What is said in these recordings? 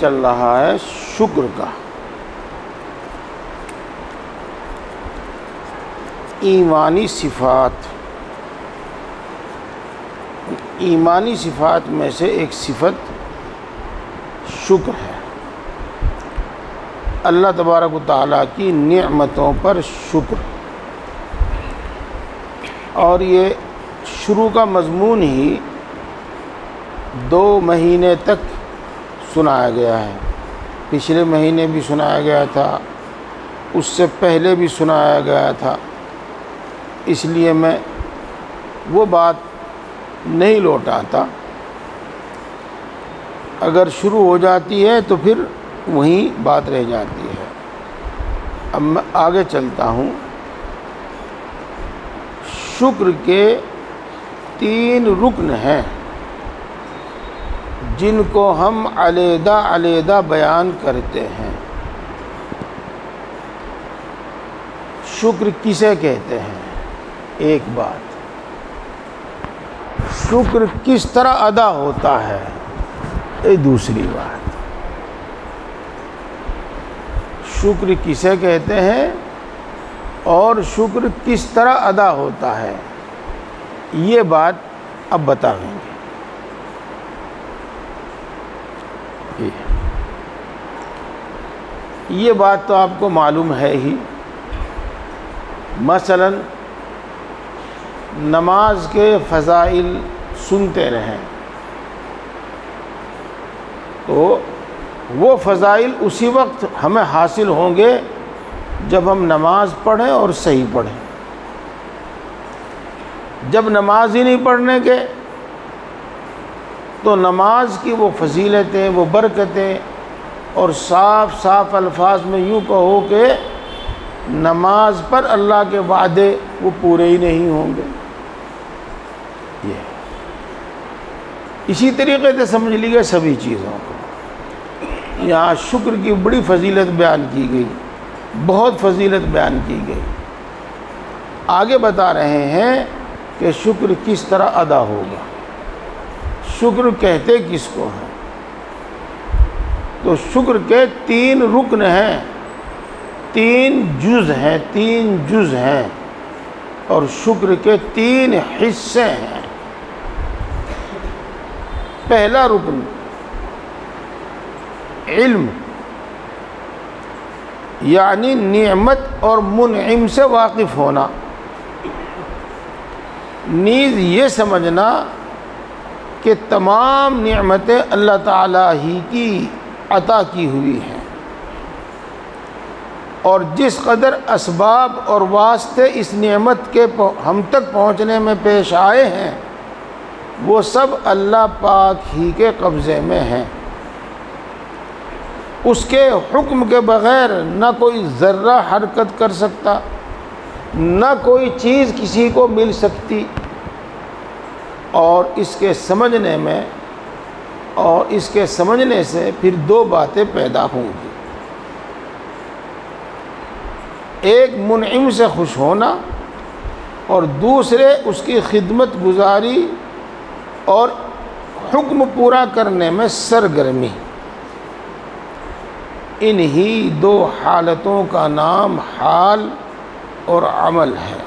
چل رہا ہے شکر کا۔ ایمانی صفات، ایمانی صفات میں سے ایک صفت شکر ہے۔ اللہ تبارک و تعالیٰ کی نعمتوں پر شکر، اور یہ شروع کا مضمون ہی 2 مہینے تک سنایا گیا ہے۔ پچھلے مہینے بھی سنایا گیا تھا، اس سے پہلے بھی سنایا گیا تھا، اس لیے میں وہ بات نہیں لوٹاتا۔ اگر شروع ہو جاتی ہے تو پھر وہیں بات رہ جاتی ہے۔ اب میں آگے چلتا ہوں۔ شکر کے 3 رکن ہیں جن کو ہم علیحدہ علیحدہ بیان کرتے ہیں۔ شکر کسے کہتے ہیں؟ ایک بات، شکر کس طرح ادا ہوتا ہے، یہ دوسری بات۔ شکر کسے کہتے ہیں اور شکر کس طرح ادا ہوتا ہے، یہ بات اب بتائیں گے۔ یہ بات تو آپ کو معلوم ہے ہی۔ مثلا نماز کے فضائل سنتے رہیں تو وہ فضائل اسی وقت ہمیں حاصل ہوں گے جب ہم نماز پڑھیں اور صحیح پڑھیں۔ جب نماز ہی نہیں پڑھنے کے تو نماز کی وہ فضیلتیں، وہ برکتیں، اور صاف صاف الفاظ میں یوں کہو کہ نماز پر اللہ کے وعدے وہ پورے ہی نہیں ہوں گے۔ اسی طریقے سے سمجھ لیجیے سبھی چیزوں کو۔ یہاں شکر کی بڑی فضیلت بیان کی گئی، بہت فضیلت بیان کی گئی۔ آگے بتا رہے ہیں کہ شکر کس طرح ادا ہوگا، شکر کہتے کس کو ہیں۔ تو شکر کے 3 رکن ہیں، 3 جز ہیں، 3 جز ہیں، اور شکر کے 3 حصے ہیں۔ پہلا رکن علم، یعنی نعمت اور منعم سے واقف ہونا، نیز یہ سمجھنا کہ تمام نعمتیں اللہ تعالیٰ ہی کی عطا کی ہوئی ہیں، اور جس قدر اسباب اور واسطے اس نعمت کے ہم تک پہنچنے میں پیش آئے ہیں وہ سب اللہ پاک ہی کے قبضے میں ہیں۔ اس کے حکم کے بغیر نہ کوئی ذرہ حرکت کر سکتا، نہ کوئی چیز کسی کو مل سکتی، اور اس کے سمجھنے میں اور اس کے سمجھنے سے پھر 2 باتیں پیدا ہوں گی۔ ایک منعم سے خوش ہونا، اور دوسرے اس کی خدمت گزاری اور حکم پورا کرنے میں سرگرمی۔ انہی 2 حالتوں کا نام حال اور عمل ہے۔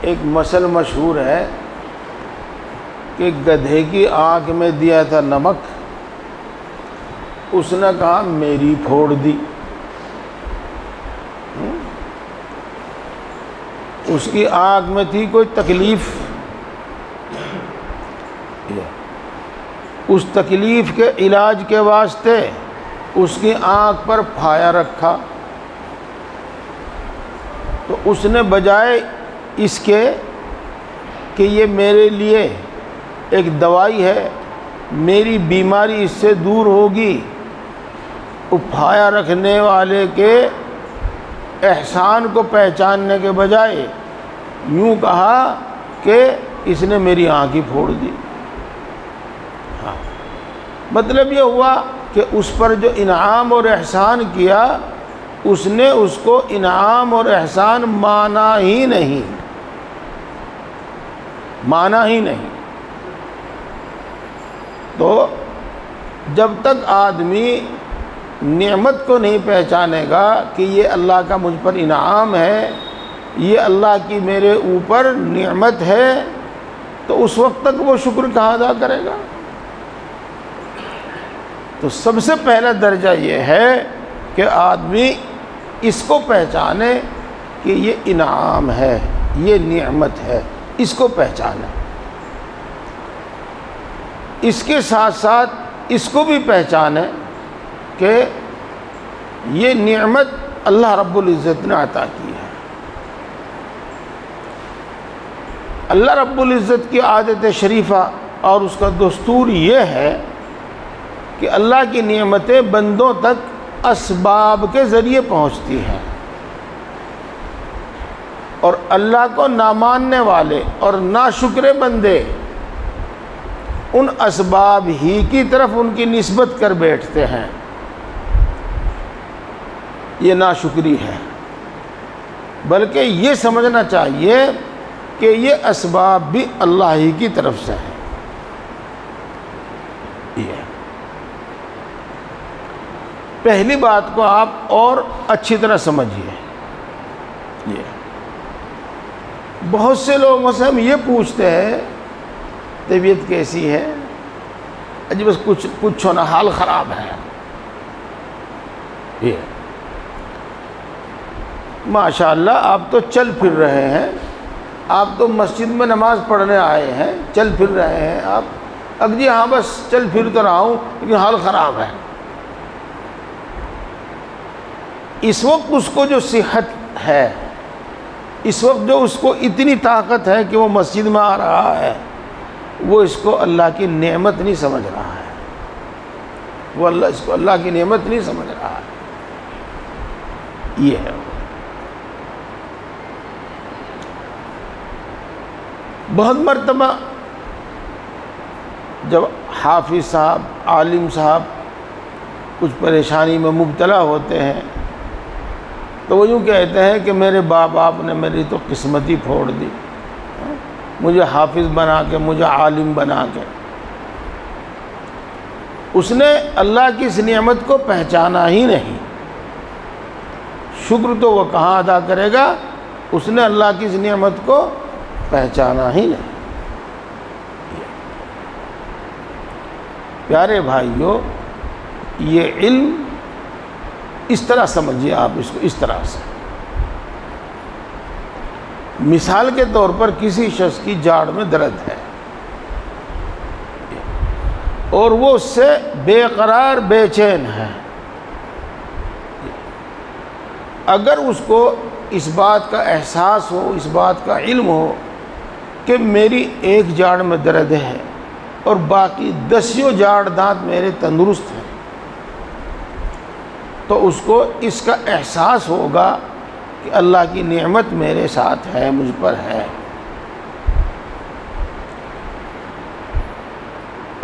ایک مثل مشہور ہے کہ گدھے کی آنکھ میں دیا تھا نمک، اس نے کہا میری پھوڑ دی۔ اس کی آنکھ میں تھی کوئی تکلیف، اس تکلیف کے علاج کے واسطے اس کی آنکھ پر پھایا رکھا، تو اس نے بجائے اس کے کہ یہ میرے لیے ایک دوائی ہے، میری بیماری اس سے دور ہوگی، پھایا رکھنے والے کے احسان کو پہچاننے کے بجائے یوں کہا کہ اس نے میری آنکھ ہی پھوڑ دی۔ مطلب یہ ہوا کہ اس پر جو انعام اور احسان کیا اس نے اس کو انعام اور احسان مانا ہی نہیں۔ معنی ہی نہیں۔ تو جب تک آدمی نعمت کو نہیں پہچانے گا کہ یہ اللہ کا مجھ پر انعام ہے، یہ اللہ کی میرے اوپر نعمت ہے، تو اس وقت تک وہ شکر کہاں ادا کرے گا؟ تو سب سے پہلا درجہ یہ ہے کہ آدمی اس کو پہچانے کہ یہ انعام ہے، یہ نعمت ہے، اس کو پہچانے۔ اس کے ساتھ ساتھ اس کو بھی پہچانے کہ یہ نعمت اللہ رب العزت نے عطا کی ہے۔ اللہ رب العزت کی عادت شریفہ اور اس کا دستور یہ ہے کہ اللہ کی نعمتیں بندوں تک اسباب کے ذریعے پہنچتی ہیں، اور اللہ کو نہ ماننے والے اور ناشکرے بندے ان اسباب ہی کی طرف ان کی نسبت کر بیٹھتے ہیں۔ یہ ناشکری ہے، بلکہ یہ سمجھنا چاہیے کہ یہ اسباب بھی اللہ ہی کی طرف سے ہیں۔ یہ پہلی بات کو آپ اور اچھی طرح سمجھیے۔ یہ بہت سے لوگوں سے ہم یہ پوچھتے ہیں طبیعت کیسی ہے؟ جی بس کچھ پوچھو نا، حال خراب ہے۔ یہ ماشاءاللہ آپ تو چل پھر رہے ہیں، آپ تو مسجد میں نماز پڑھنے آئے ہیں، چل پھر رہے ہیں آپ، جی ہاں بس چل پھر تو رہا ہوں لیکن حال خراب ہے۔ اس وقت اس کو جو صحت ہے، اس وقت جو اس کو اتنی طاقت ہے کہ وہ مسجد میں آ رہا ہے، وہ اس کو اللہ کی نعمت نہیں سمجھ رہا ہے، وہ اس کو اللہ کی نعمت نہیں سمجھ رہا ہے۔ یہ ہے بہت مرتبہ جب حافظ صاحب، عالم صاحب کچھ پریشانی میں مبتلا ہوتے ہیں تو وہ یوں کہتے ہیں کہ میرے باپ نے میری تو قسمت ہی پھوڑ دی، مجھے حافظ بنا کے، مجھے عالم بنا کے۔ اس نے اللہ کی اس نعمت کو پہچانا ہی نہیں، شکر تو وہ کہاں ادا کرے گا؟ اس نے اللہ کی اس نعمت کو پہچانا ہی نہیں۔ پیارے بھائیو، یہ علم اس طرح سمجھیے، آپ اس کو اس طرح سے، مثال کے طور پر کسی شخص کی جاڑ میں درد ہے اور وہ اس سے بے قرار، بے چین ہے، اگر اس کو اس بات کا احساس ہو، اس بات کا علم ہو کہ میری ایک جاڑ میں درد ہے اور باقی 10 جاڑ دانت میرے تندرست ہیں، تو اس کو اس کا احساس ہوگا کہ اللہ کی نعمت میرے ساتھ ہے، مجھ پر ہے۔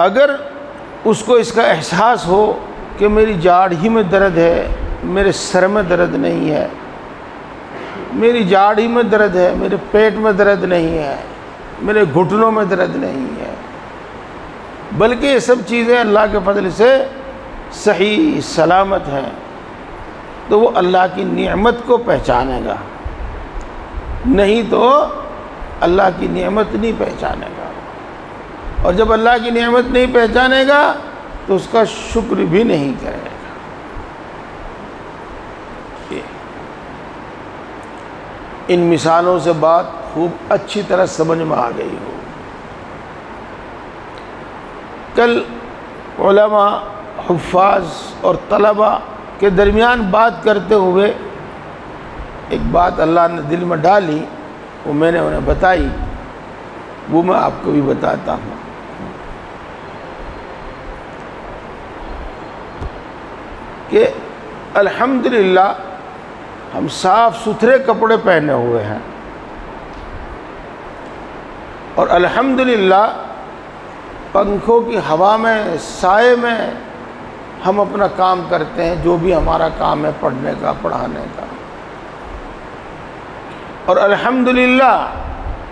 اگر اس کو اس کا احساس ہو کہ میری جاڑ ہی میں درد ہے، میرے سر میں درد نہیں ہے، میری جاڑ ہی میں درد ہے، میرے پیٹ میں درد نہیں ہے، میرے گھٹنوں میں درد نہیں ہے، بلکہ یہ سب چیزیں اللہ کے فضل سے صحیح سلامت ہیں، تو وہ اللہ کی نعمت کو پہچانے گا، نہیں تو اللہ کی نعمت نہیں پہچانے گا، اور جب اللہ کی نعمت نہیں پہچانے گا تو اس کا شکر بھی نہیں کرے گا۔ ان مثالوں سے بات خوب اچھی طرح سمجھ میں آ گئی ہو۔ کل علماء، حفاظ اور طلباء کے درمیان بات کرتے ہوئے ایک بات اللہ نے دل میں ڈالی، وہ میں نے انہیں بتائی، وہ میں آپ کو بھی بتاتا ہوں۔ کہ الحمدللہ ہم صاف ستھرے کپڑے پہنے ہوئے ہیں، اور الحمدللہ پنکھوں کی ہوا میں، سائے میں ہم اپنا کام کرتے ہیں، جو بھی ہمارا کام ہے پڑھنے کا، پڑھانے کا، اور الحمدللہ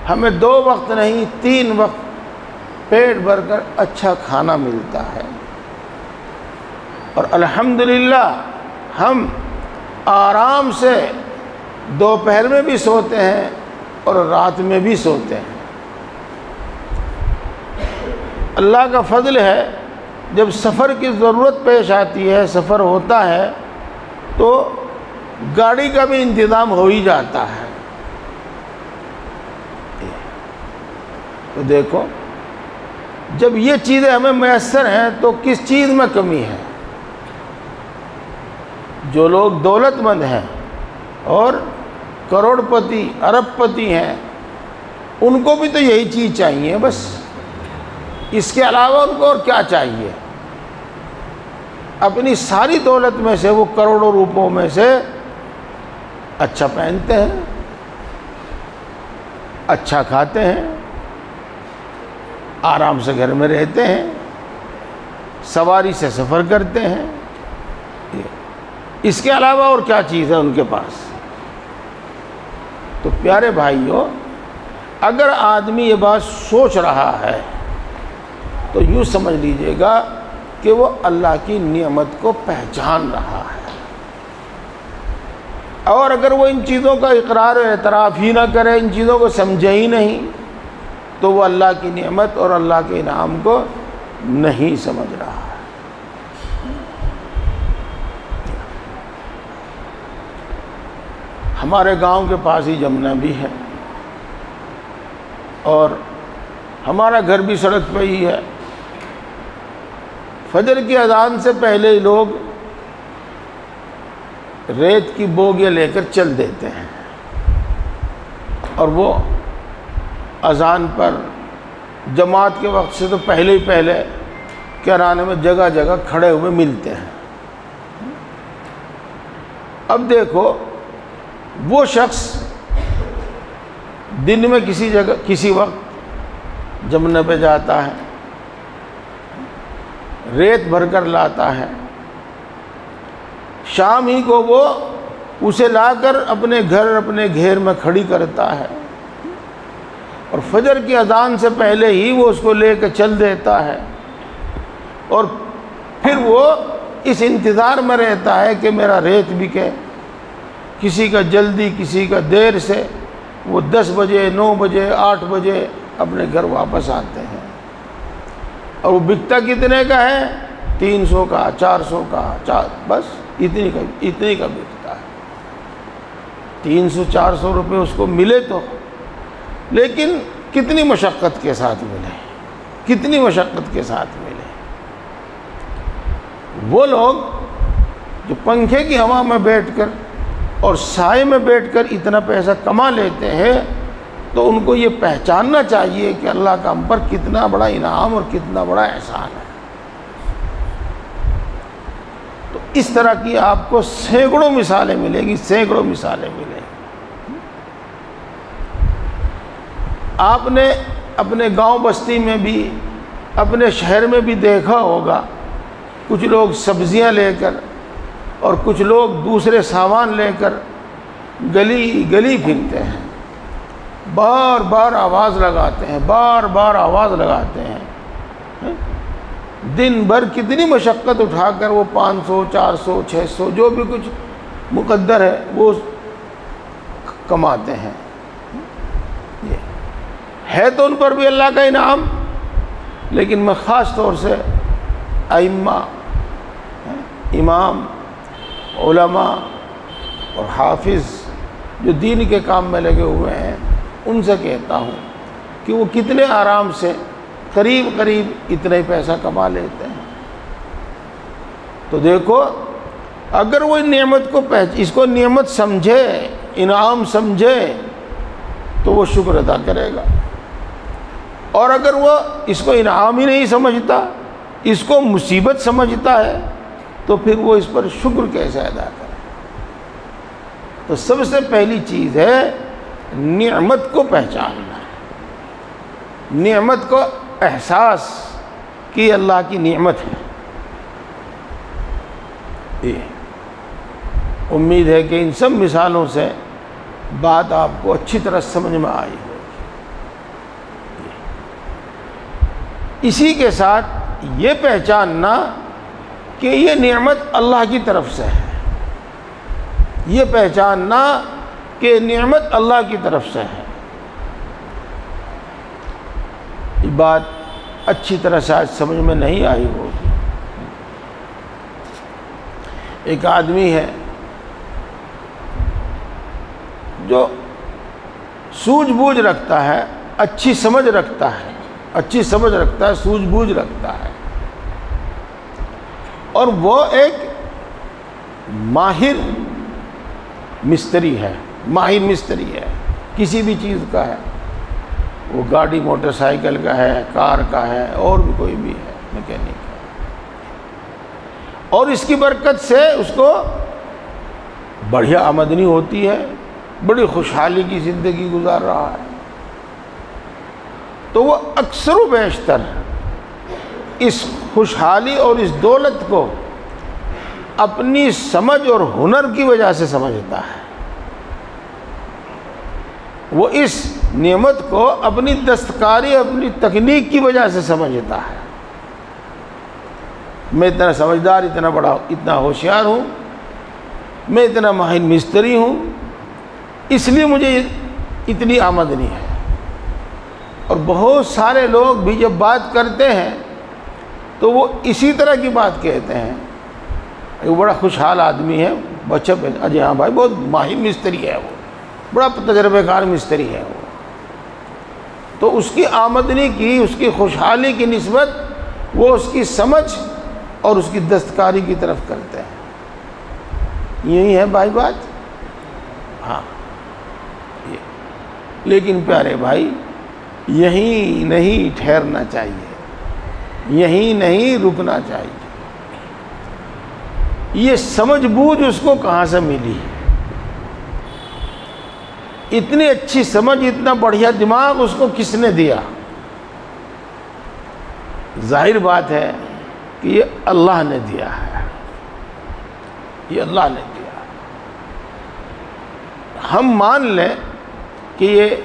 ہمیں 2 وقت نہیں 3 وقت پیٹ بھر کر اچھا کھانا ملتا ہے، اور الحمدللہ ہم آرام سے دوپہر میں بھی سوتے ہیں اور رات میں بھی سوتے ہیں۔ اللہ کا فضل ہے، جب سفر کی ضرورت پیش آتی ہے، سفر ہوتا ہے تو گاڑی کا بھی انتظام ہو ہی جاتا ہے۔ تو دیکھو جب یہ چیزیں ہمیں میسر ہیں تو کس چیز میں کمی ہے؟ جو لوگ دولت مند ہیں اور کروڑ پتی ارب پتی ہیں، ان کو بھی تو یہی چیز چاہیے بس، اس کے علاوہ ان کو اور کیا چاہیے؟ اپنی ساری دولت میں سے، وہ کروڑوں روپوں میں سے اچھا پہنتے ہیں، اچھا کھاتے ہیں، آرام سے گھر میں رہتے ہیں، سواری سے سفر کرتے ہیں، اس کے علاوہ اور کیا چیز ہے ان کے پاس؟ تو پیارے بھائیو، اگر آدمی یہ بات سوچ رہا ہے تو یوں سمجھ لیجئے گا کہ وہ اللہ کی نعمت کو پہچان رہا ہے، اور اگر وہ ان چیزوں کا اقرار و اعتراف ہی نہ کرے، ان چیزوں کو سمجھے ہی نہیں، تو وہ اللہ کی نعمت اور اللہ کے انعام کو نہیں سمجھ رہا ہے۔ ہمارے گاؤں کے پاس ہی جمنا بھی ہے، اور ہمارا گھر بھی سڑک پہ ہی ہے۔ فجر کی اذان سے پہلے ہی لوگ ریت کی بوگیاں لے کر چل دیتے ہیں، اور وہ اذان پر جماعت کے وقت سے تو پہلے ہی پہلے کرانے میں جگہ جگہ کھڑے ہوئے ملتے ہیں۔ اب دیکھو، وہ شخص دن میں کسی وقت جمنے پہ جاتا ہے، ریت بھر کر لاتا ہے، شام ہی کو وہ اسے لا کر اپنے گھیر میں کھڑی کرتا ہے، اور فجر کی اذان سے پہلے ہی وہ اس کو لے کے چل دیتا ہے، اور پھر وہ اس انتظار میں رہتا ہے کہ میرا ریت بکے۔ کسی کا جلدی، کسی کا دیر سے، وہ 10 بجے 9 بجے 8 بجے اپنے گھر واپس آتے ہیں، اور وہ بکتا کتنے کا ہے؟ 300 کا 400 کا، بس اتنی کا بکتا ہے۔ 300-400 روپے اس کو ملے تو، لیکن کتنی مشقت کے ساتھ ملے، کتنی مشقت کے ساتھ ملے۔ وہ لوگ جو پنکھے کی ہوا میں بیٹھ کر اور سائے میں بیٹھ کر اتنا پیسہ کما لیتے ہیں، تو ان کو یہ پہچاننا چاہیے کہ اللہ کا ہم پر کتنا بڑا انعام اور کتنا بڑا احسان ہے۔ تو اس طرح کی آپ کو سینکڑوں مثالیں ملیں گی، سینکڑوں مثالیں ملیں گی۔ آپ نے اپنے گاؤں بستی میں بھی، اپنے شہر میں بھی دیکھا ہوگا، کچھ لوگ سبزیاں لے کر اور کچھ لوگ دوسرے سامان لے کر گلی گلی پھرتے ہیں، بار بار آواز لگاتے ہیں، بار بار آواز لگاتے ہیں، دن بھر کتنی مشقت اٹھا کر وہ 500 400 600 جو بھی کچھ مقدر ہے وہ کماتے ہیں۔ ہے تو ان پر بھی اللہ کا انعام، لیکن میں خاص طور سے ائمہ، امام، علماء اور حافظ جو دین کے کام میں لگے ہوئے ہیں، ان سے کہتا ہوں کہ وہ کتنے آرام سے قریب قریب اتنا ہی پیسہ کما لیتے ہیں۔ تو دیکھو، اگر وہ نعمت کو اس کو نعمت سمجھے، انعام سمجھے، تو وہ شکر ادا کرے گا، اور اگر وہ اس کو انعام ہی نہیں سمجھتا، اس کو مصیبت سمجھتا ہے، تو پھر وہ اس پر شکر کیسے ادا کرے؟ تو سب سے پہلی چیز ہے نعمت کو پہچاننا، نعمت کو احساس کہ اللہ کی نعمت ہے۔ امید ہے کہ ان سب مثالوں سے بات آپ کو اچھی طرح سمجھ میں آئی ہوگی۔ اسی کے ساتھ یہ پہچاننا کہ یہ نعمت اللہ کی طرف سے ہے، یہ پہچاننا کہ نعمت اللہ کی طرف سے ہے۔ یہ بات اچھی طرح سے آج سمجھ میں نہیں آئی ہوگی۔ ایک آدمی ہے جو سوجھ بوجھ رکھتا ہے، اچھی سمجھ رکھتا ہے، سوجھ بوجھ رکھتا ہے، اور وہ ایک ماہر مستری ہے، کسی بھی چیز کا ہے، وہ گاڑی موٹر سائیکل کا ہے، کار کا ہے، اور بھی کوئی بھی ہے، میکینک ہے، اور اس کی برکت سے اس کو بڑھیا آمدنی ہوتی ہے، بڑی خوشحالی کی زندگی گزار رہا ہے۔ تو وہ اکثر و بیشتر اس خوشحالی اور اس دولت کو اپنی سمجھ اور ہنر کی وجہ سے سمجھتا ہے، وہ اس نعمت کو اپنی دستکاری، اپنی تکنیک کی وجہ سے سمجھتا ہے۔ میں اتنا سمجھدار، اتنا بڑا، اتنا ہوشیار ہوں، میں اتنا ماہر مستری ہوں، اس لیے مجھے اتنی آمدنی ہے۔ اور بہت سارے لوگ بھی جب بات کرتے ہیں تو وہ اسی طرح کی بات کہتے ہیں، وہ بڑا خوشحال آدمی ہے، بچہ اجی ہاں بھائی بہت ماہر مستری ہے، وہ بڑا تجربہ کار مستری ہے وہ، تو اس کی آمدنی کی، اس کی خوشحالی کی نسبت وہ اس کی سمجھ اور اس کی دستکاری کی طرف کرتے ہیں۔ یہی ہے بھائی بات، ہاں یہ۔ لیکن پیارے بھائی، یہیں نہیں ٹھہرنا چاہیے، یہیں نہیں رکنا چاہیے۔ یہ سمجھ بوجھ اس کو کہاں سے ملی؟ اتنی اچھی سمجھ، اتنا بڑھیا دماغ اس کو کس نے دیا؟ ظاہر بات ہے کہ یہ اللہ نے دیا ہے، یہ اللہ نے دیا۔ ہم مان لیں کہ یہ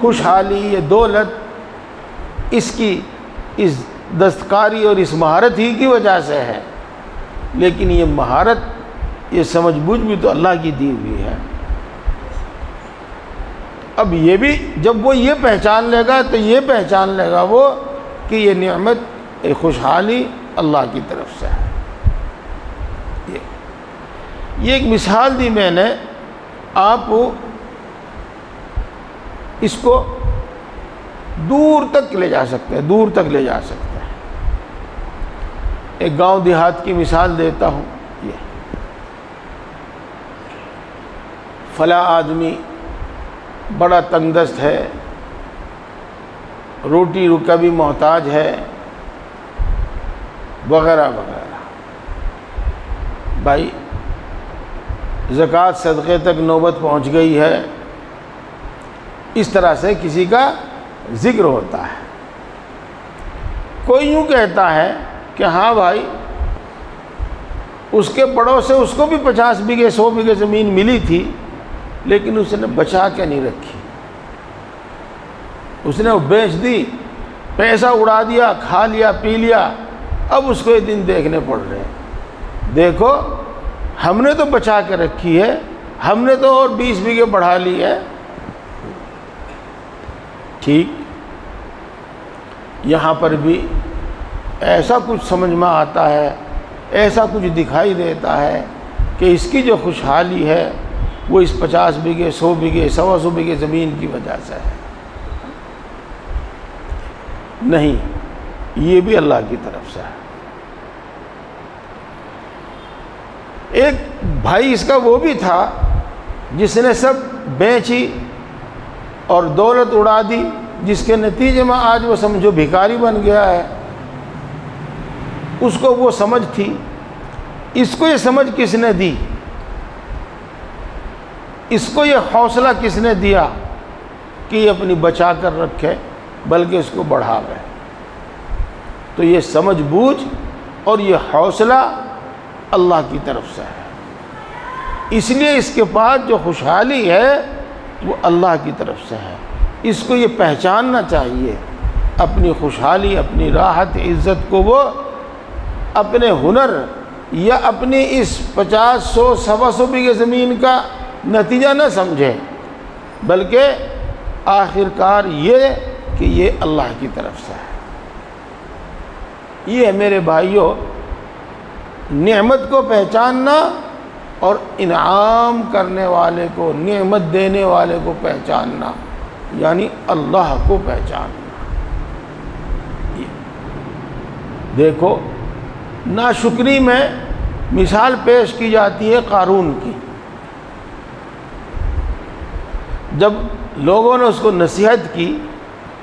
خوشحالی، یہ دولت اس کی اس دستکاری اور اس مہارت ہی کی وجہ سے ہے، لیکن یہ مہارت، یہ سمجھ بوجھ بھی تو اللہ کی دی ہوئی ہے۔ اب یہ بھی جب وہ یہ پہچان لے گا تو یہ پہچان لے گا وہ کہ یہ نعمت، یہ خوشحالی اللہ کی طرف سے ہے۔ یہ ایک مثال دی میں نے، آپ اس کو دور تک لے جا سکتے ہیں، دور تک لے جا سکتے ہیں۔ ایک گاؤں دیہات کی مثال دیتا ہوں۔ یہ فلاں آدمی بڑا تنگ دست ہے، روٹی کا بھی محتاج ہے، وغیرہ وغیرہ۔ بھائی زکوٰۃ صدقے تک نوبت پہنچ گئی ہے، اس طرح سے کسی کا ذکر ہوتا ہے۔ کوئی یوں کہتا ہے کہ ہاں بھائی، اس کے بڑوں سے اس کو بھی 50 بیگھے 100 بیگھے زمین ملی تھی، لیکن اس نے بچا کے نہیں رکھی، اس نے وہ بیچ دی، پیسہ اڑا دیا، کھا لیا، پی لیا، اب اس کو یہ دن دیکھنے پڑ رہے ہیں۔ دیکھو ہم نے تو بچا کے رکھی ہے، ہم نے تو اور 20 بیگھے بڑھا لی ہے۔ ٹھیک یہاں پر بھی ایسا کچھ سمجھ میں آتا ہے، ایسا کچھ دکھائی دیتا ہے کہ اس کی جو خوشحالی ہے وہ اس 50 بیگھے 100 بیگھے 125 بیگھے زمین کی وجہ سے ہے۔ نہیں، یہ بھی اللہ کی طرف سے ہے۔ ایک بھائی اس کا وہ بھی تھا جس نے سب بیچی اور دولت اڑا دی، جس کے نتیجے میں آج وہ سمجھو بھکاری بن گیا ہے۔ اس کو وہ سمجھ تھی، اس کو یہ سمجھ کس نے دی؟ اس کو یہ حوصلہ کس نے دیا کہ یہ اپنی بچا کر رکھے بلکہ اس کو بڑھاوے؟ تو یہ سمجھ بوجھ اور یہ حوصلہ اللہ کی طرف سے ہے، اس لیے اس کے پاس جو خوشحالی ہے وہ اللہ کی طرف سے ہے۔ اس کو یہ پہچاننا چاہیے اپنی خوشحالی، اپنی راحت، عزت کو وہ اپنے ہنر یا اپنی اس 50، 100، 125 بیگھے زمین کا نتیجہ نہ سمجھے، بلکہ آخر کار یہ کہ یہ اللہ کی طرف سے ہے۔ یہ ہے میرے بھائیوں نعمت کو پہچاننا اور انعام کرنے والے کو، نعمت دینے والے کو پہچاننا، یعنی اللہ کو پہچاننا۔ دیکھو ناشکری میں مثال پیش کی جاتی ہے قارون کی۔ جب لوگوں نے اس کو نصیحت کی،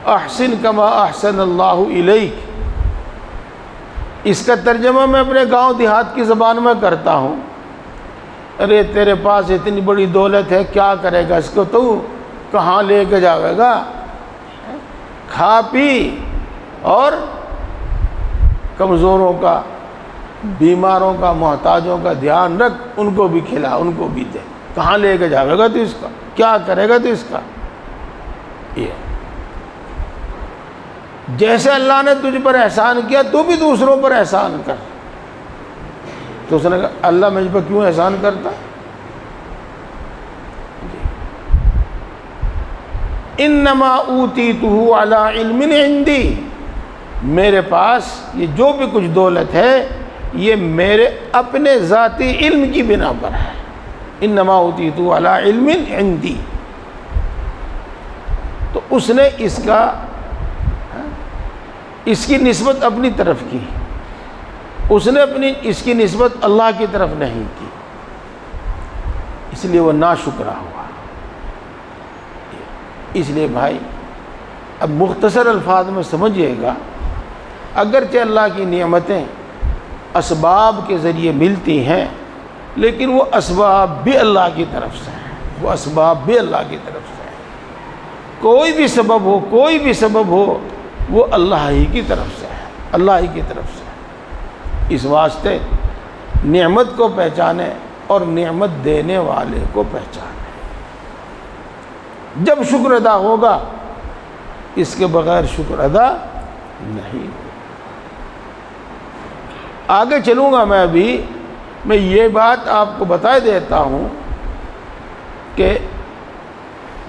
احسن کما احسن اللہ الیک، اس کا ترجمہ میں اپنے گاؤں دیہات کی زبان میں کرتا ہوں، ارے تیرے پاس اتنی بڑی دولت ہے، کیا کرے گا اس کو، تو کہاں لے کے جاوے گا؟ کھا پی اور کمزوروں کا، بیماروں کا، محتاجوں کا دھیان رکھ، ان کو بھی کھلا، ان کو بھی دے، کہاں لے کے جاوے گا تو اس کا، کیا کرے گا تو اس کا؟ یہ جیسے اللہ نے تجھ پر احسان کیا تو بھی دوسروں پر احسان کر۔ تو اس نے کہا اللہ مجھ پر کیوں احسان کرتا؟ انما اوتیتہ علی علم عندی، میرے پاس یہ جو بھی کچھ دولت ہے یہ میرے اپنے ذاتی علم کی بنا پر ہے۔ انما اوتیتہ علی علم عندی، تو اس نے اس کی نسبت اپنی طرف کی، اس نے اس کی نسبت اللہ کی طرف نہیں کی، اس لیے وہ ناشکرا ہوا۔ اس لیے بھائی اب مختصر الفاظ میں سمجھیے گا، اگرچہ اللہ کی نعمتیں اسباب کے ذریعے ملتی ہیں، لیکن وہ اسباب بھی اللہ کی طرف سے ہیں، وہ اسباب بھی اللہ کی طرف سے ہیں۔ کوئی بھی سبب ہو وہ اللہ ہی کی طرف سے ہے، اللہ ہی کی طرف سے ہے۔ اس واسطے نعمت کو پہچانے اور نعمت دینے والے کو پہچانے۔ جب شکر ادا ہوگا، اس کے بغیر شکر ادا نہیں ہوگا۔ آگے چلوں گا میں یہ بات آپ کو بتا دیتا ہوں کہ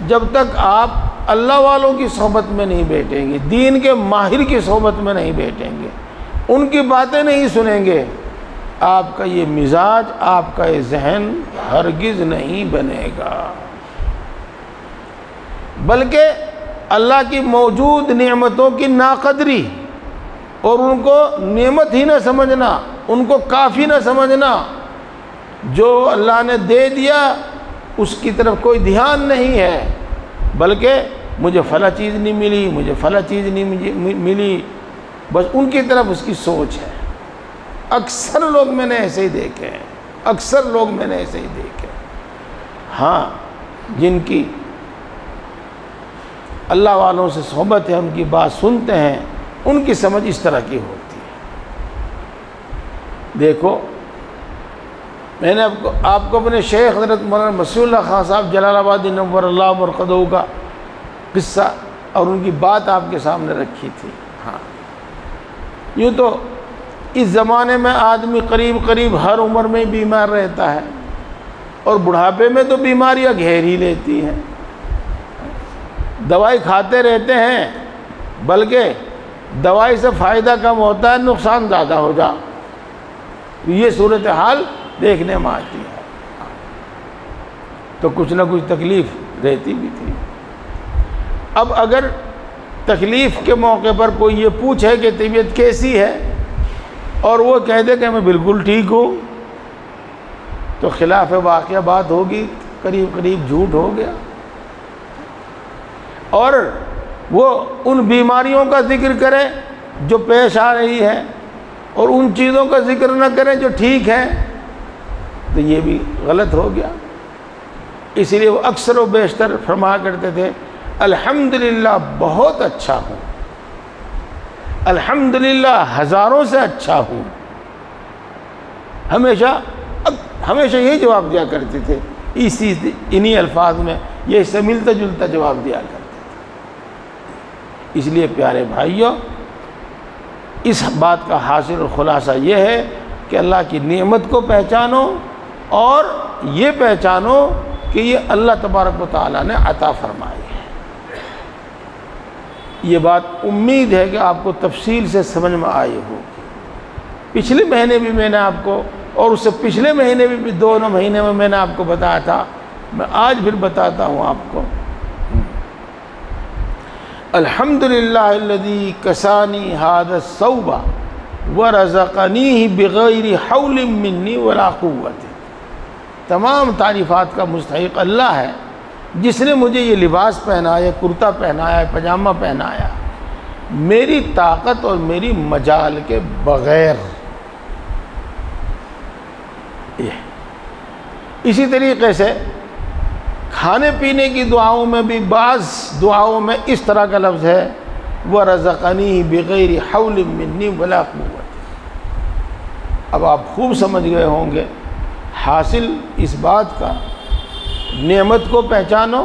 جب تک آپ اللہ والوں کی صحبت میں نہیں بیٹھیں گے، دین کے ماہر کی صحبت میں نہیں بیٹھیں گے، ان کی باتیں نہیں سنیں گے، آپ کا یہ مزاج، آپ کا یہ ذہن ہرگز نہیں بنے گا، بلکہ اللہ کی موجود نعمتوں کی ناقدری اور ان کو نعمت ہی نہ سمجھنا، ان کو کافی نہ سمجھنا، جو اللہ نے دے دیا اس کی طرف کوئی دھیان نہیں ہے، بلکہ مجھے فلاں چیز نہیں ملی، مجھے فلاں چیز نہیں ملی، بس ان کی طرف اس کی سوچ ہے۔ اکثر لوگ میں نے ایسے ہی دیکھے ہیں، اکثر لوگ میں نے ایسے ہی دیکھے۔ ہاں جن کی اللہ والوں سے صحبت ہے، ان کی بات سنتے ہیں، ان کی سمجھ اس طرح کی ہوتی ہے۔ دیکھو میں نے آپ کو اپنے شیخ حضرت مولانا مسیح اللہ خان صاحب جلال آبادی نور اللہ مرقدہ کا قصہ اور ان کی بات آپ کے سامنے رکھی تھی۔ ہاں یوں تو اس زمانے میں آدمی قریب ہر عمر میں بیمار رہتا ہے، اور بڑھاپے میں تو بیماریاں گھیر ہی لیتی ہیں، دوائی کھاتے رہتے ہیں، بلکہ دوائی سے فائدہ کم ہوتا ہے، نقصان زیادہ ہو جا، یہ صورتحال دیکھنے میں آتی ہے۔ تو کچھ نہ کچھ تکلیف رہتی بھی تھی۔ اب اگر تکلیف کے موقع پر کوئی یہ پوچھے کہ طبیعت کیسی ہے اور وہ کہہ دے کہ میں بالکل ٹھیک ہوں، تو خلاف واقعہ بات ہوگی، قریب جھوٹ ہو گیا، اور وہ ان بیماریوں کا ذکر کرے جو پیش آ رہی ہے اور ان چیزوں کا ذکر نہ کرے جو ٹھیک ہے، تو یہ بھی غلط ہو گیا۔ اس لیے وہ اکثر و بیشتر فرمایا کرتے تھے الحمدللہ بہت اچھا ہوں، الحمدللہ ہزاروں سے اچھا ہوں، ہمیشہ یہی جواب دیا کرتے تھے، انہی الفاظ میں یہ اس سے ملتا جلتا جواب دیا کرتے تھے۔ اس لیے پیارے بھائیوں، اس بات کا حاصل اور خلاصہ یہ ہے کہ اللہ کی نعمت کو پہچانو اور یہ پہچانو کہ یہ اللہ تبارک و تعالیٰ نے عطا فرمائی ہے۔ یہ بات امید ہے کہ آپ کو تفصیل سے سمجھ میں آئی ہوگی۔ پچھلے مہینے بھی میں نے آپ کو، اور اس سے پچھلے مہینے بھی دونوں مہینے میں میں نے آپ کو بتایا تھا، میں آج پھر بتاتا ہوں آپ کو۔ الحمدللہ الذی کسانی ھذا الثوب ورزقنیہ بغیر حول منی ولا قوت۔ تمام تعریفات کا مستحق اللہ ہے جس نے مجھے یہ لباس پہنایا، کرتا پہنایا، پاجامہ پہنایا، میری طاقت اور میری مجال کے بغیر۔ اسی طریقے سے کھانے پینے کی دعاؤں میں بھی بعض دعاؤں میں اس طرح کا لفظ ہے وَرَزَقَنِي بِغَيْرِ حَوْلٍ مِّنِّي وَلَا قُوَّةٍ۔ اب آپ خوب سمجھ گئے ہوں گے، حاصل اس بات کا، نعمت کو پہچانو،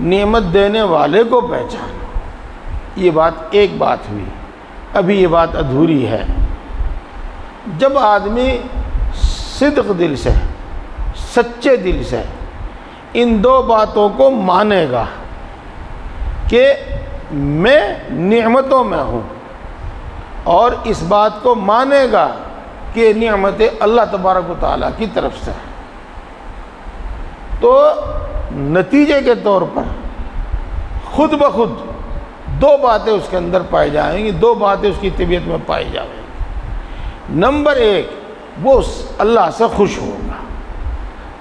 نعمت دینے والے کو پہچانو۔ یہ بات ایک بات ہوئی، ابھی یہ بات ادھوری ہے۔ جب آدمی صدق دل سے، سچے دل سے ان دو باتوں کو مانے گا کہ میں نعمتوں میں ہوں، اور اس بات کو مانے گا کہ نعمت اللہ تبارک و تعالیٰ کی طرف سے ہے، تو نتیجے کے طور پر خود بخود دو باتیں اس کے اندر پائی جائیں گی، دو باتیں اس کی طبیعت میں پائی جائیں گی۔ نمبر ایک، وہ اللہ سے خوش ہوگا،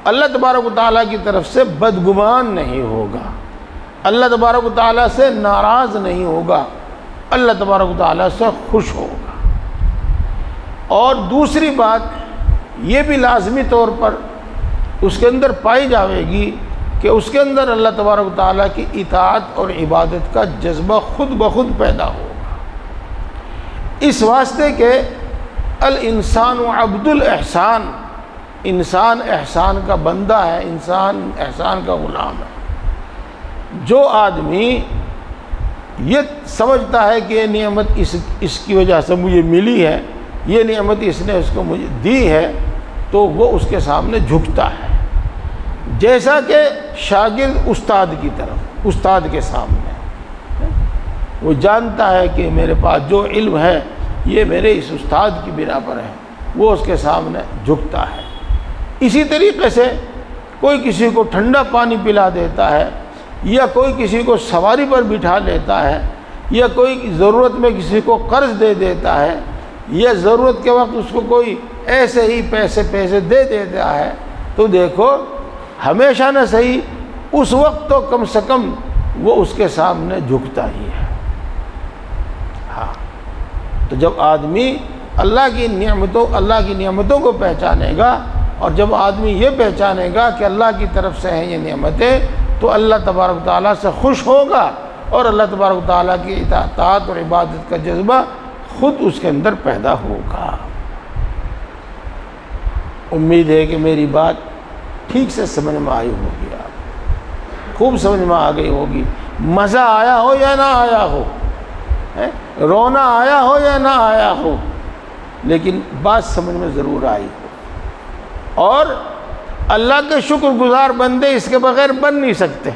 اللہ تبارک و تعالیٰ کی طرف سے بدگمان نہیں ہوگا، اللہ تبارک و تعالیٰ سے ناراض نہیں ہوگا، اللہ تبارک و تعالیٰ سے خوش ہوگا۔ اور دوسری بات یہ بھی لازمی طور پر اس کے اندر پائی جاوے گی کہ اس کے اندر اللہ تبارک و تعالیٰ کی اطاعت اور عبادت کا جذبہ خود بخود پیدا ہوگا، اس واسطے کہ الانسان عبد الاحسان، انسان احسان کا بندہ ہے، انسان احسان کا غلام ہے۔ جو آدمی یہ سمجھتا ہے کہ یہ نعمت اس کی وجہ سے مجھے ملی ہے، یہ نعمت اس نے اس کو مجھے دی ہے، تو وہ اس کے سامنے جھکتا ہے، جیسا کہ شاگرد استاد کی طرف، استاد کے سامنے وہ جانتا ہے کہ میرے پاس جو علم ہے یہ میرے اس استاد کی بنا پر ہے، وہ اس کے سامنے جھکتا ہے۔ اسی طریقے سے کوئی کسی کو ٹھنڈا پانی پلا دیتا ہے، یا کوئی کسی کو سواری پر بٹھا لیتا ہے، یا کوئی ضرورت میں کسی کو قرض دے دیتا ہے، یا ضرورت کے وقت اس کو کوئی ایسے ہی پیسے دے دیتا ہے، تو دیکھو ہمیشہ نہ صحیح اس وقت تو کم سے کم وہ اس کے سامنے جھکتا ہی ہے۔ ہاں، تو جب آدمی اللہ کی نعمتوں کو پہچانے گا، اور جب آدمی یہ پہچانے گا کہ اللہ کی طرف سے ہیں یہ نعمتیں، تو اللہ تبارک تعالیٰ سے خوش ہوگا، اور اللہ تبارک تعالیٰ کی اطاعت اور عبادت کا جذبہ خود اس کے اندر پیدا ہوگا۔ امید ہے کہ میری بات ٹھیک سے سمجھ میں آئی ہوگی، آپ خوب سمجھ میں آ گئی ہوگی۔ مزہ آیا ہو یا نہ آیا ہو، رونا آیا ہو یا نہ آیا ہو، لیکن بات سمجھ میں ضرور آئی ہو۔ اور اللہ کے شکر گزار بندے اس کے بغیر بن نہیں سکتے۔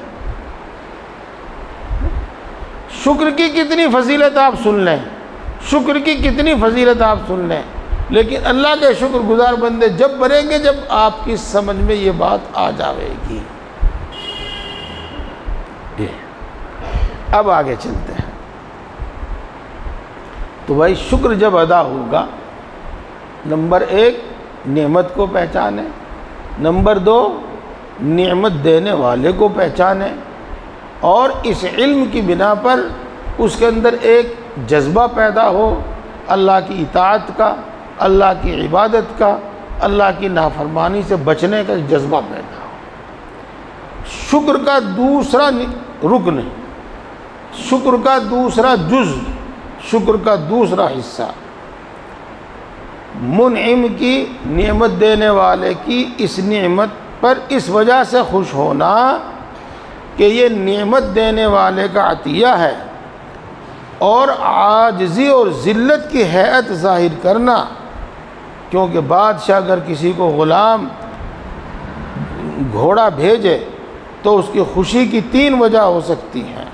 شکر کی کتنی فضیلت آپ سن لیں، شکر کی کتنی فضیلت آپ سن لیں، لیکن اللہ کے شکر گزار بندے جب بنیں گے جب آپ کی سمجھ میں یہ بات آ جاوے گی۔ اب آگے چلتے ہیں۔ تو بھائی شکر جب ادا ہوگا، نمبر ایک نعمت کو پہچانے، نمبر دو نعمت دینے والے کو پہچانے، اور اس علم کی بنا پر اس کے اندر ایک جذبہ پیدا ہو اللہ کی اطاعت کا، اللہ کی عبادت کا، اللہ کی نافرمانی سے بچنے کا جذبہ پیدا ہو۔ شکر کا دوسرا رکن، شکر کا دوسرا جز، شکر کا دوسرا حصہ، منعم کی، نعمت دینے والے کی اس نعمت پر اس وجہ سے خوش ہونا کہ یہ نعمت دینے والے کا عطیہ ہے، اور عاجزی اور ذلت کی حیت ظاہر کرنا، کیونکہ بادشاہ اگر کسی کو غلام گھوڑا بھیجے تو اس کی خوشی کی 3 وجہ ہو سکتی ہیں۔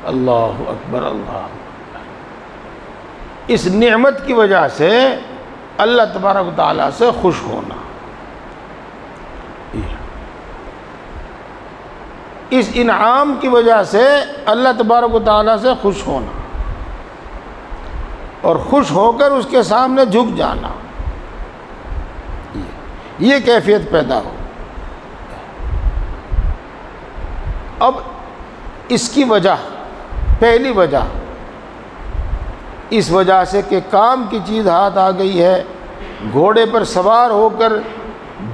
اللہ اکبر، اللہ اکبر۔ اس نعمت کی وجہ سے اللہ تبارک و تعالیٰ سے خوش ہونا، اس انعام کی وجہ سے اللہ تبارک و تعالیٰ سے خوش ہونا اور خوش ہو کر اس کے سامنے جھک جانا، یہ کیفیت پیدا ہو۔ اب اس کی وجہ، پہلی وجہ اس وجہ سے کہ کام کی چیز ہاتھ آ گئی ہے، گھوڑے پر سوار ہو کر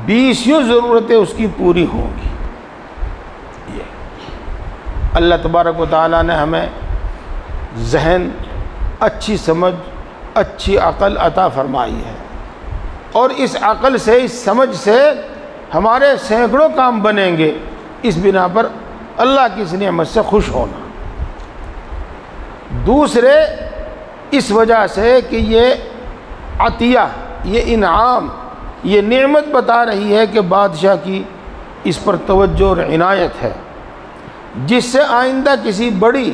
20 ضرورتیں اس کی پوری ہوں گی۔ اللہ تبارک و تعالیٰ نے ہمیں ذہن، اچھی سمجھ، اچھی عقل عطا فرمائی ہے، اور اس عقل سے، اس سمجھ سے ہمارے سینکڑوں کام بنیں گے۔ اس بنا پر اللہ کی اس نعمت سے خوش ہونا۔ دوسرے اس وجہ سے کہ یہ عطیہ، یہ انعام، یہ نعمت بتا رہی ہے کہ بادشاہ کی اس پر توجہ اور عنایت ہے، جس سے آئندہ کسی بڑی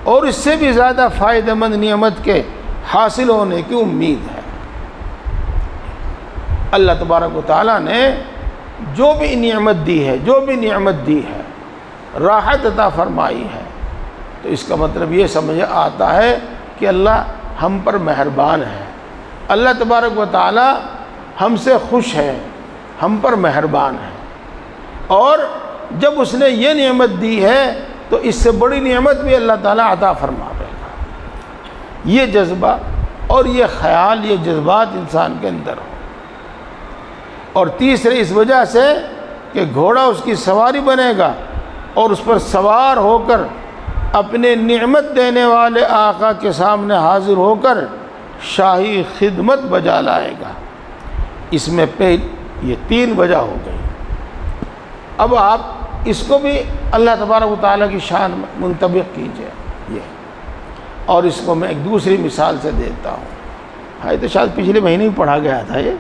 اور اس سے بھی زیادہ فائدہ مند نعمت کے حاصل ہونے کی امید ہے۔ اللہ تبارک و تعالیٰ نے جو بھی نعمت دی ہے، جو بھی نعمت دی ہے، راحت عطا فرمائی ہے، تو اس کا مطلب یہ سمجھ آتا ہے کہ اللہ ہم پر مہربان ہے، اللہ تبارک و تعالیٰ ہم سے خوش ہے، ہم پر مہربان ہے، اور جب اس نے یہ نعمت دی ہے تو اس سے بڑی نعمت بھی اللہ تعالیٰ عطا فرما دے گا۔ یہ جذبہ اور یہ خیال، یہ جذبات انسان کے اندر ہو۔ اور تیسرے اس وجہ سے کہ گھوڑا اس کی سواری بنے گا اور اس پر سوار ہو کر اپنے نعمت دینے والے آقا کے سامنے حاضر ہو کر شاہی خدمت بجا لائے گا۔ اس میں یہ 3 وجہ ہو گئی۔ اب آپ اس کو بھی اللہ تبارک و تعالیٰ کی شان میں منطبق کیجئے یہ، اور اس کو میں ایک دوسری مثال سے دیتا ہوں۔ ہاں، تو شاید پچھلے مہینے ہی پڑھا گیا تھا، یہ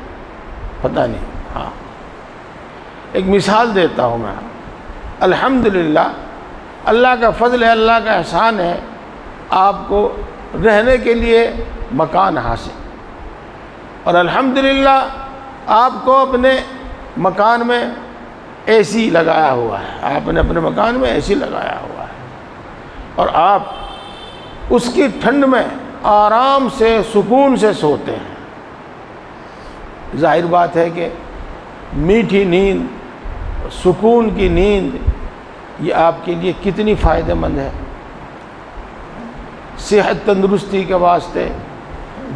پتہ نہیں۔ ہاں، ایک مثال دیتا ہوں میں۔ الحمدللہ اللہ کا فضل ہے، اللہ کا احسان ہے، آپ کو رہنے کے لیے مکان حاصل، اور الحمدللہ آپ کو اپنے مکان میں اے سی لگایا ہوا ہے، آپ نے اپنے مکان میں اے سی لگایا ہوا ہے، اور آپ اس کی ٹھنڈ میں آرام سے، سکون سے سوتے ہیں۔ ظاہر بات ہے کہ میٹھی نیند، سکون کی نیند، یہ آپ کے لیے کتنی فائدہ مند ہے، صحت تندرستی کے واسطے،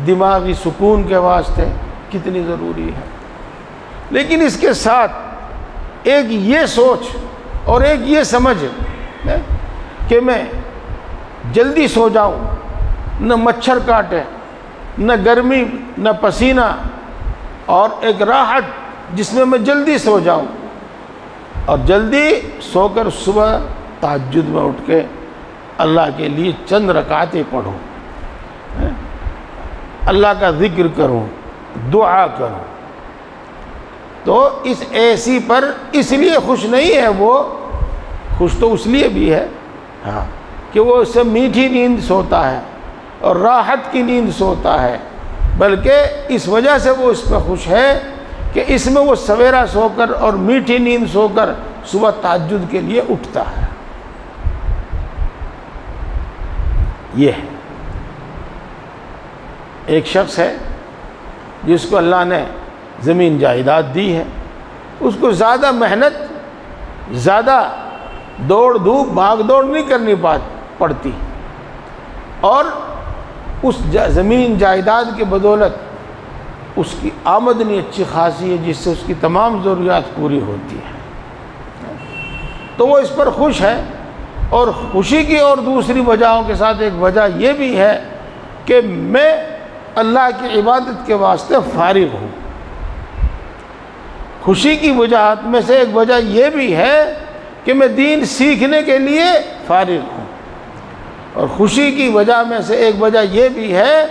دماغی سکون کے واسطے کتنی ضروری ہے۔ لیکن اس کے ساتھ ایک یہ سوچ اور ایک یہ سمجھ کہ میں جلدی سو جاؤں، نہ مچھر کاٹے، نہ گرمی، نہ پسینہ، اور ایک راحت جس میں میں جلدی سو جاؤں، اور جلدی سو کر صبح تہجد میں اٹھ کے اللہ کے لیے چند رکعتیں پڑھوں، اللہ کا ذکر کروں، دعا کروں۔ تو اس ایسی پر اس لیے خوش نہیں ہے وہ، خوش تو اس لیے بھی ہے ہاں کہ وہ اس سے میٹھی نیند سوتا ہے اور راحت کی نیند سوتا ہے، بلکہ اس وجہ سے وہ اس پہ خوش ہے کہ اس میں وہ سویرا سو کر اور میٹھی نیند سو کر صبح تہجد کے لیے اٹھتا ہے۔ یہ ہے ایک شخص ہے جس کو اللہ نے زمین جائیداد دی ہے، اس کو زیادہ محنت، زیادہ دوڑ دھوپ، بھاگ دوڑ نہیں کرنی پڑتی، اور اس زمین جائیداد کے بدولت اس کی آمدنی اچھی خاصی ہے جس سے اس کی تمام ضروریات پوری ہوتی ہیں، تو وہ اس پر خوش ہے۔ اور خوشی کی اور دوسری وجہوں کے ساتھ ایک وجہ یہ بھی ہے کہ میں اللہ کی عبادت کے واسطے فارغ ہوں۔ خوشی کی وجہات میں سے ایک وجہ یہ بھی ہے کہ میں دین سیکھنے کے لیے فارغ ہوں، اور خوشی کی وجہ میں سے ایک وجہ یہ بھی ہے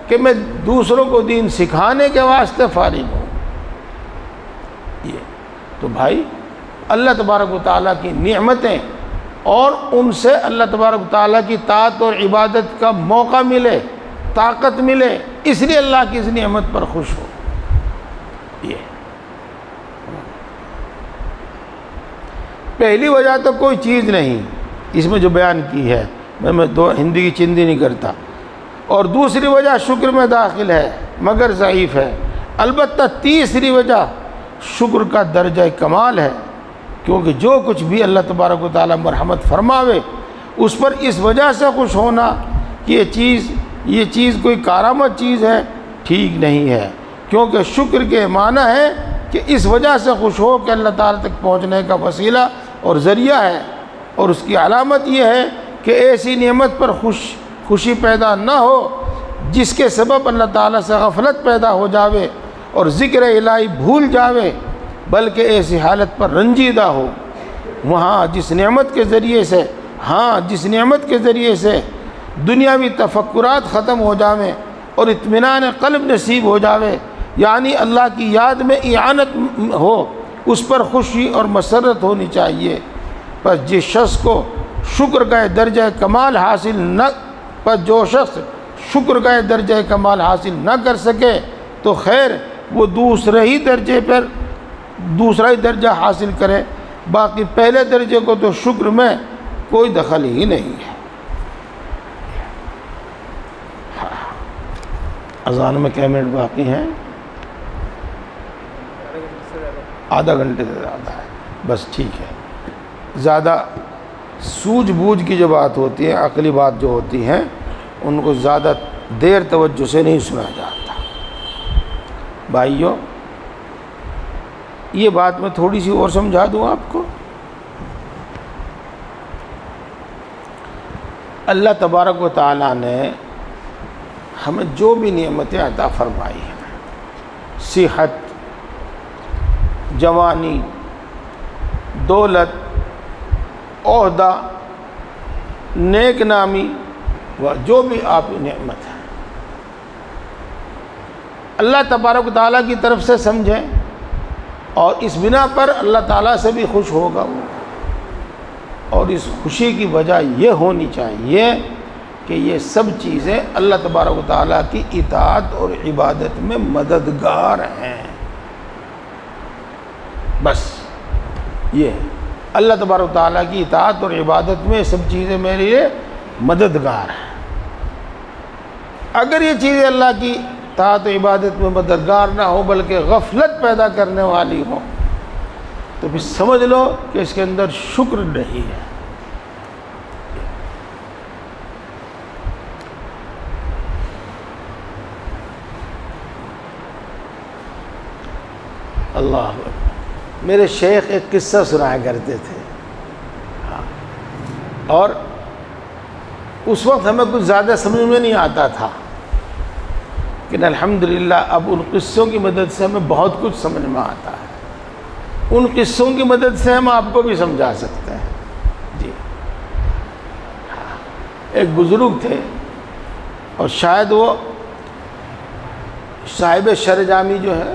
کہ میں دوسروں کو دین سکھانے کے واسطے فارغ ہوں۔ یہ تو بھائی اللہ تبارک و تعالیٰ کی نعمتیں، اور ان سے اللہ تبارک و تعالیٰ کی طاعت اور عبادت کا موقع ملے، طاقت ملے، اس لیے اللہ کی اس نعمت پر خوش ہو۔ یہ پہلی وجہ تو کوئی چیز نہیں اس میں جو بیان کی ہے، میں دو ہندی کی چندی نہیں کرتا، اور دوسری وجہ شکر میں داخل ہے مگر ضعیف ہے۔ البتہ تیسری وجہ شکر کا درجہ کمال ہے، کیونکہ جو کچھ بھی اللہ تبارک و تعالیٰ مرحمت فرماوے اس پر اس وجہ سے خوش ہونا کہ یہ چیز کوئی کارآمد چیز ہے، ٹھیک نہیں ہے، کیونکہ شکر کے معنی ہے کہ اس وجہ سے خوش ہو کہ اللہ تعالیٰ تک پہنچنے کا وسیلہ اور ذریعہ ہے، اور اس کی علامت یہ ہے کہ ایسی نعمت پر خوشی پیدا نہ ہو جس کے سبب اللہ تعالیٰ سے غفلت پیدا ہو جاوے اور ذکر الہی بھول جاوے، بلکہ ایسی حالت پر رنجیدہ ہو۔ وہاں جس نعمت کے ذریعے سے دنیاوی تفکرات ختم ہو جاویں اور اطمینان قلب نصیب ہو جاوے، یعنی اللہ کی یاد میں اعانت ہو، اس پر خوشی اور مسرت ہونی چاہیے۔ پس جس شخص کو شکر کا درجہ کمال حاصل نہ کر سکے تو خیر وہ دوسرا ہی درجہ حاصل کرے، باقی پہلے درجے کو تو شکر میں کوئی دخل ہی نہیں ہے۔ اذان میں کیا منٹ باقی ہیں؟ آدھا گھنٹے سے زیادہ ہے، بس ٹھیک ہے۔ زیادہ سوجھ بوجھ کی جو بات ہوتی ہے، عقلی بات جو ہوتی ہیں، ان کو زیادہ دیر توجہ سے نہیں سنا جاتا۔ بھائیو، یہ بات میں تھوڑی سی اور سمجھا دوں آپ کو۔ اللہ تبارک و تعالیٰ نے ہمیں جو بھی نعمتیں عطا فرمائی ہیں، صحت، جوانی، دولت، عہدہ، نیک نامی، جو بھی آپ کی نعمت ہے، اللہ تبارک و تعالیٰ کی طرف سے سمجھیں، اور اس بنا پر اللہ تعالیٰ سے بھی خوش ہوگا وہ، اور اس خوشی کی وجہ یہ ہونی چاہیے کہ یہ سب چیزیں اللہ تبارک و تعالیٰ کی اطاعت اور عبادت میں مددگار ہیں۔ بس یہ اللہ تبارک و تعالیٰ کی اطاعت اور عبادت میں سب چیزیں میرے لیے مددگار ہیں۔ اگر یہ چیزیں اللہ کی اطاعت و عبادت میں مددگار نہ ہو بلکہ غفلت پیدا کرنے والی ہو، تو پھر سمجھ لو کہ اس کے اندر شکر نہیں ہے۔ اللہ اکبر۔ میرے شیخ ایک قصہ سنایا کرتے تھے، اور اس وقت ہمیں کچھ زیادہ سمجھ میں نہیں آتا تھا، لیکن الحمدللہ اب ان قصوں کی مدد سے ہمیں بہت کچھ سمجھ میں آتا ہے۔ ان قصوں کی مدد سے ہم آپ کو بھی سمجھا سکتے ہیں۔ جی، ایک بزرگ تھے، اور شاید وہ صاحب شرجامی جو ہے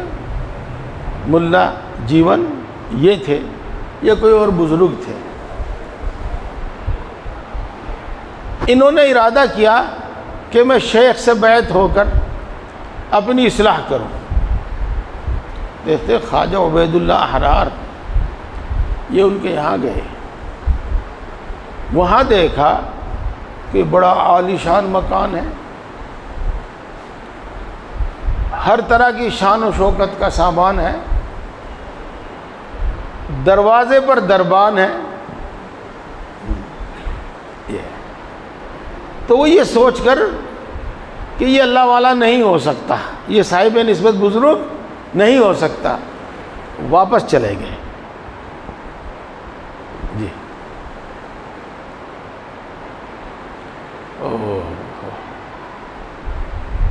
ملا جیون یہ تھے، یہ کوئی اور بزرگ تھے۔ انہوں نے ارادہ کیا کہ میں شیخ سے بیعت ہو کر اپنی اصلاح کروں۔ دیکھتے خواجہ عبید اللہ احرار، یہ ان کے یہاں گئے، وہاں دیکھا کہ بڑا عالی شان مکان ہے، ہر طرح کی شان و شوکت کا سامان ہے، دروازے پر دربان ہے۔ تو وہ یہ سوچ کر کہ یہ اللہ والا نہیں ہو سکتا، یہ صاحب نسبت بزرگ نہیں ہو سکتا، واپس چلے گئے۔ جی،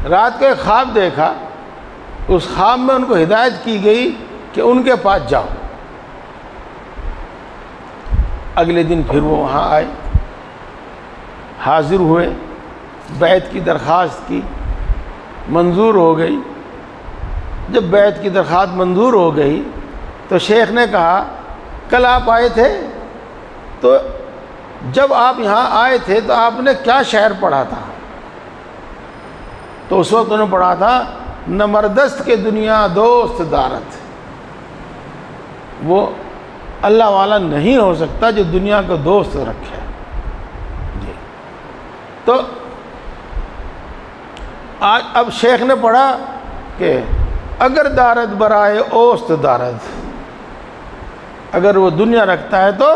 رات کو ایک خواب دیکھا، اس خواب میں ان کو ہدایت کی گئی کہ ان کے پاس جاؤ۔ اگلے دن پھر وہ وہاں آئے، حاضر ہوئے، بیعت کی درخواست کی، منظور ہو گئی۔ جب بیعت کی درخواست منظور ہو گئی تو شیخ نے کہا کل آپ آئے تھے، تو جب آپ یہاں آئے تھے تو آپ نے کیا شعر پڑھا تھا؟ تو اس وقت انہوں نے پڑھا تھا نمردست کے دنیا دوست دارت، وہ اللہ والا نہیں ہو سکتا جو دنیا کو دوست رکھے۔ جی تو آج اب شیخ نے پڑھا کہ اگر دارت برائے اوست دارت، اگر وہ دنیا رکھتا ہے تو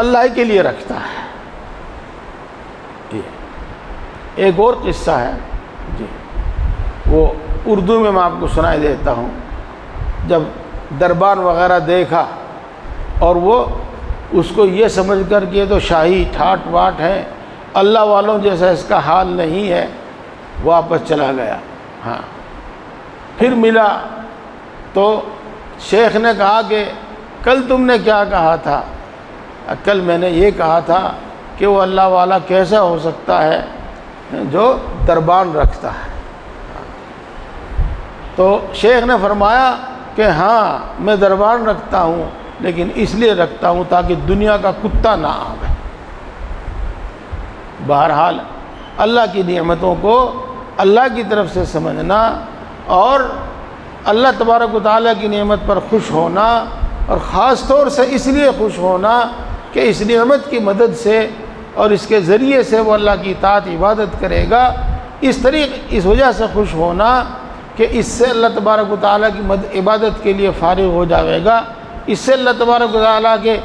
اللہ کے لیے رکھتا ہے۔ ایک اور قصہ ہے، جی وہ اردو میں آپ کو سنائی دیتا ہوں۔ جب دربار وغیرہ دیکھا اور وہ اس کو یہ سمجھ کر کہ تو شاہی ٹھاٹ واٹ ہے، اللہ والوں جیسا اس کا حال نہیں ہے، واپس چلا گیا۔ ہاں پھر ملا تو شیخ نے کہا کہ کل تم نے کیا کہا تھا؟ کل میں نے یہ کہا تھا کہ وہ اللہ والا کیسا ہو سکتا ہے جو دربان رکھتا ہے۔ تو شیخ نے فرمایا کہ ہاں میں دربان رکھتا ہوں، لیکن اس لیے رکھتا ہوں تاکہ دنیا کا کتا نہ آوے۔ بہرحال اللہ کی نعمتوں کو اللہ کی طرف سے سمجھنا اور اللہ تبارک و تعالیٰ کی نعمت پر خوش ہونا، اور خاص طور سے اس لیے خوش ہونا کہ اس نعمت کی مدد سے اور اس کے ذریعے سے وہ اللہ کی اطاعت عبادت کرے گا، اس وجہ سے خوش ہونا کہ اس سے اللہ تبارک و تعالیٰ کی عبادت کے لیے فارغ ہو جائے گا، اس سے اللہ تبارک و تعالیٰ کے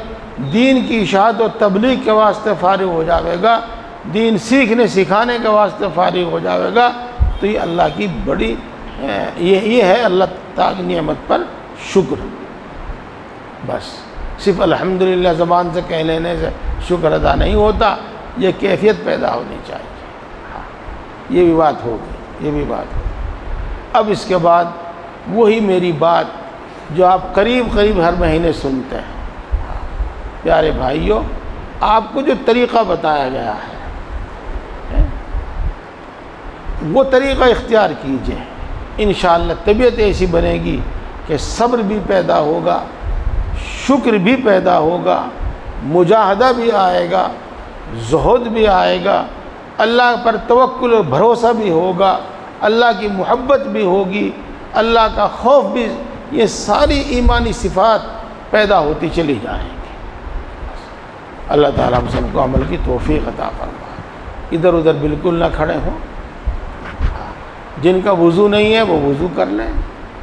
دین کی اشاعت و تبلیغ کے واسطے فارغ ہو جائے گا، دین سیکھنے سکھانے کے واسطے فارغ ہو جائے گا۔ تو یہ اللہ کی بڑی یہ ہے اللہ تعالیٰ کی نعمت پر شکر۔ بس صرف الحمدللہ زبان سے کہہ لینے سے شکر ادا نہیں ہوتا، یہ کیفیت پیدا ہونی چاہیے۔ ہاں یہ بھی بات ہو گئی، یہ بھی بات ہو گئی۔ اب اس کے بعد وہی میری بات جو آپ قریب قریب ہر مہینے سنتے ہیں۔ پیارے بھائیوں، آپ کو جو طریقہ بتایا گیا ہے وہ طریقہ اختیار کیجئے، انشاءاللہ طبیعت ایسی بنے گی کہ صبر بھی پیدا ہوگا، شکر بھی پیدا ہوگا، مجاہدہ بھی آئے گا، زہد بھی آئے گا، اللہ پر توکل اور بھروسہ بھی ہوگا، اللہ کی محبت بھی ہوگی، اللہ کا خوف بھی، یہ ساری ایمانی صفات پیدا ہوتی چلی جائیں گی۔ اللہ تعالیٰ ہم سب کو عمل کی توفیق عطا فرمائے۔ ادھر ادھر بالکل نہ کھڑے ہوں، جن کا وضو نہیں ہے وہ وضو کر لیں،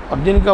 اور جن کا